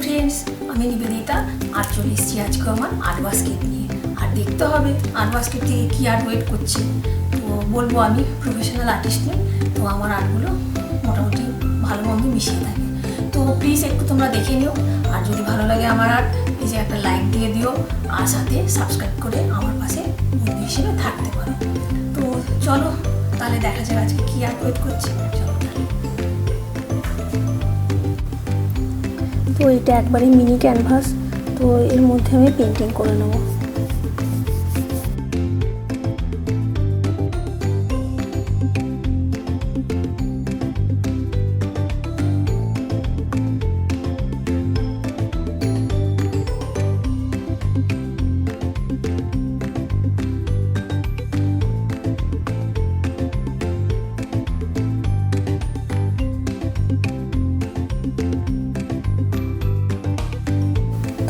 Friends, আমি নিবেদিতা আর চলে এসেছি আজকে আমার আর্ট বাস্কেট নিয়ে। আর দেখতে হবে আর্ট বাস্কেট থেকে কী আর্ট ওয়েট করছে। তো বলবো আমি প্রফেশনাল আর্টিস্ট নই, তো আমার আর্টগুলো মোটামুটি ভালো মন্দ মিশিয়ে থাকে। তো প্লিজ একটু তোমরা দেখে নিও, আর যদি ভালো লাগে আমার আর্ট প্লিজ একটা লাইক দিয়ে দিও, আর সাথে সাবস্ক্রাইব করে আমার পাশে বন্ধু হিসেবে থাকতে পারো। তো চলো তাহলে দেখা যাক আজকে কী আর্ট ওয়েট করছে। চলো তাহলে। তো এটা একবারে মিনি ক্যানভাস, তো এর মধ্যে আমি পেন্টিং করে নেব।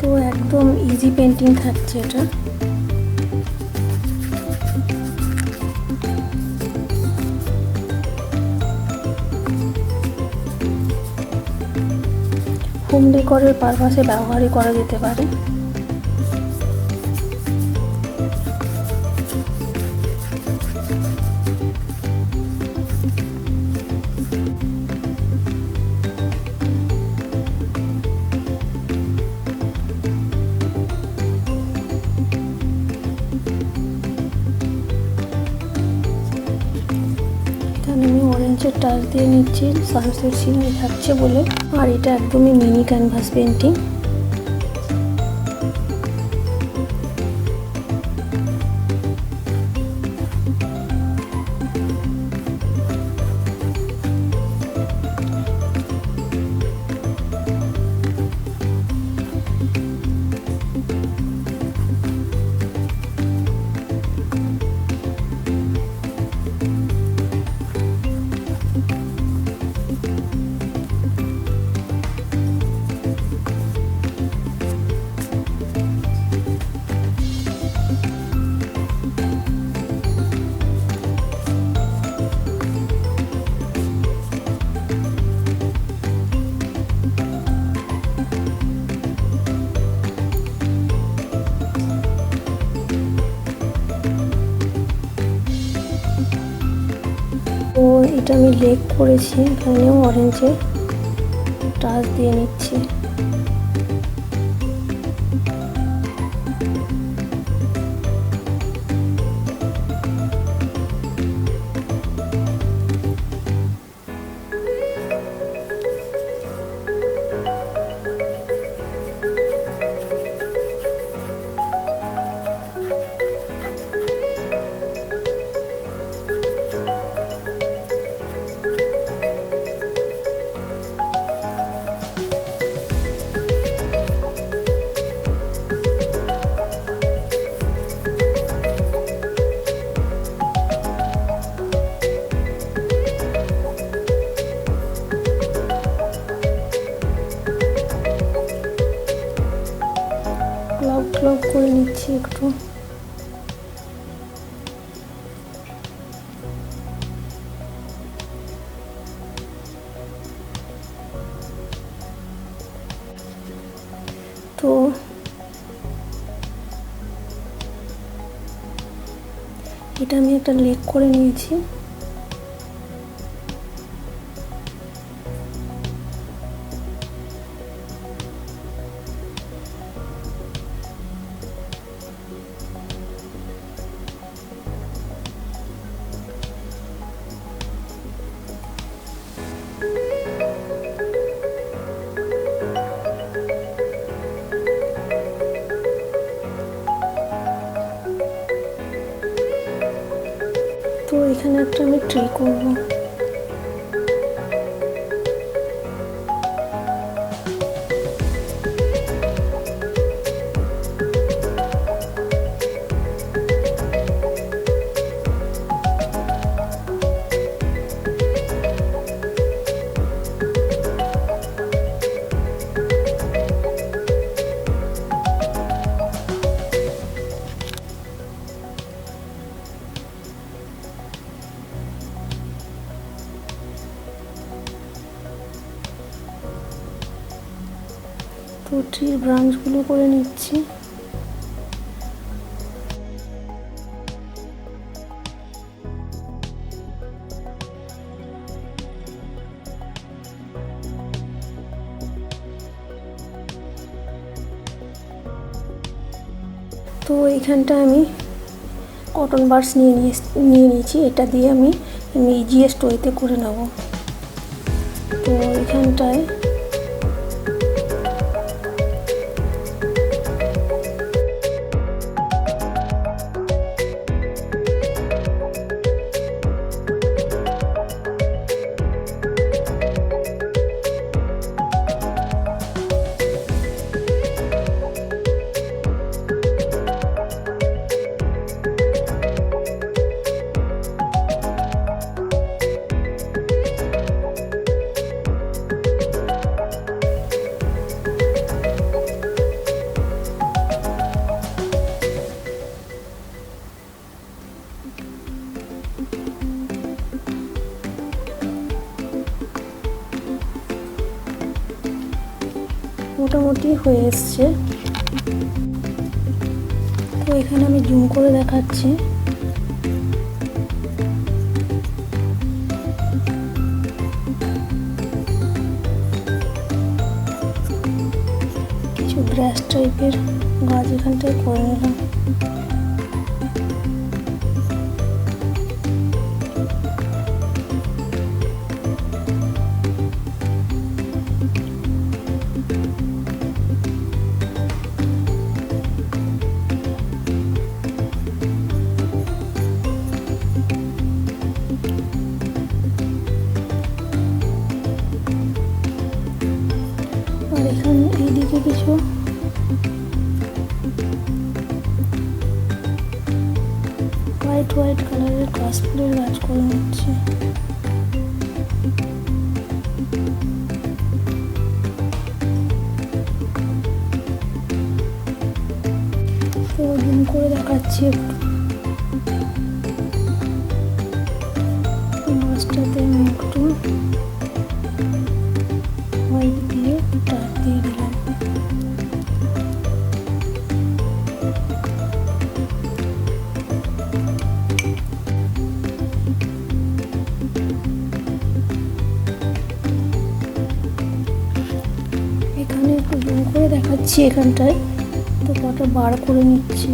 তো একদম ইজি পেন্টিং থাকছে এটা। হোম ডেকোরের পারপাসে ব্যবহারই করা যেতে পারে। আমি অরেঞ্জের টাচ দিয়ে নিচ্ছি, সানসেট সিনারি থাকছে বলে। আর এটা একদমই মিনি ক্যানভাস পেন্টিং। তো এটা আমি লেক করেছি, এখানেও অরেঞ্জের টাচ দিয়ে নিচ্ছি। ক্লাব করে নিচ্ছি একটু। তো এটা আমি একটা লেক করে নিয়েছি। তো এখানে একটা আমি ট্রি করবো। ট্রির ব্রাঞ্চগুলো করে নিচ্ছি। তো এইখানটা আমি কটন বাডস নিয়ে নিয়েছি, এটা দিয়ে আমি ইজিয়েস্ট ওয়েতে করে নেব। তো এখানটায় মোটামুটি হয়ে এসছে। তো এখানে আমি জুম করে দেখাচ্ছি। কিছু গ্রাস টাইপের গাছ এখানটায় করে নিলাম। আর এখানে এইদিকে কিছু হোয়াইট কালারের কাশফুলের গাছ করে নিচ্ছে। তো জুম করে দেখাচ্ছি একটু। গাছটাতে আমি একটু হোয়াইট দিয়ে টাক দিয়ে দিলাম। এখানে একটু জুম করে দেখাচ্ছি এখানটায়। তো কটা বার করে নিচ্ছি।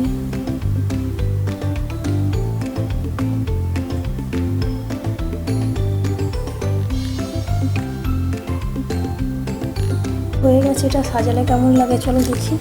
হয়ে গেছে। এটা সাজালে কেমন লাগে চলো দেখি।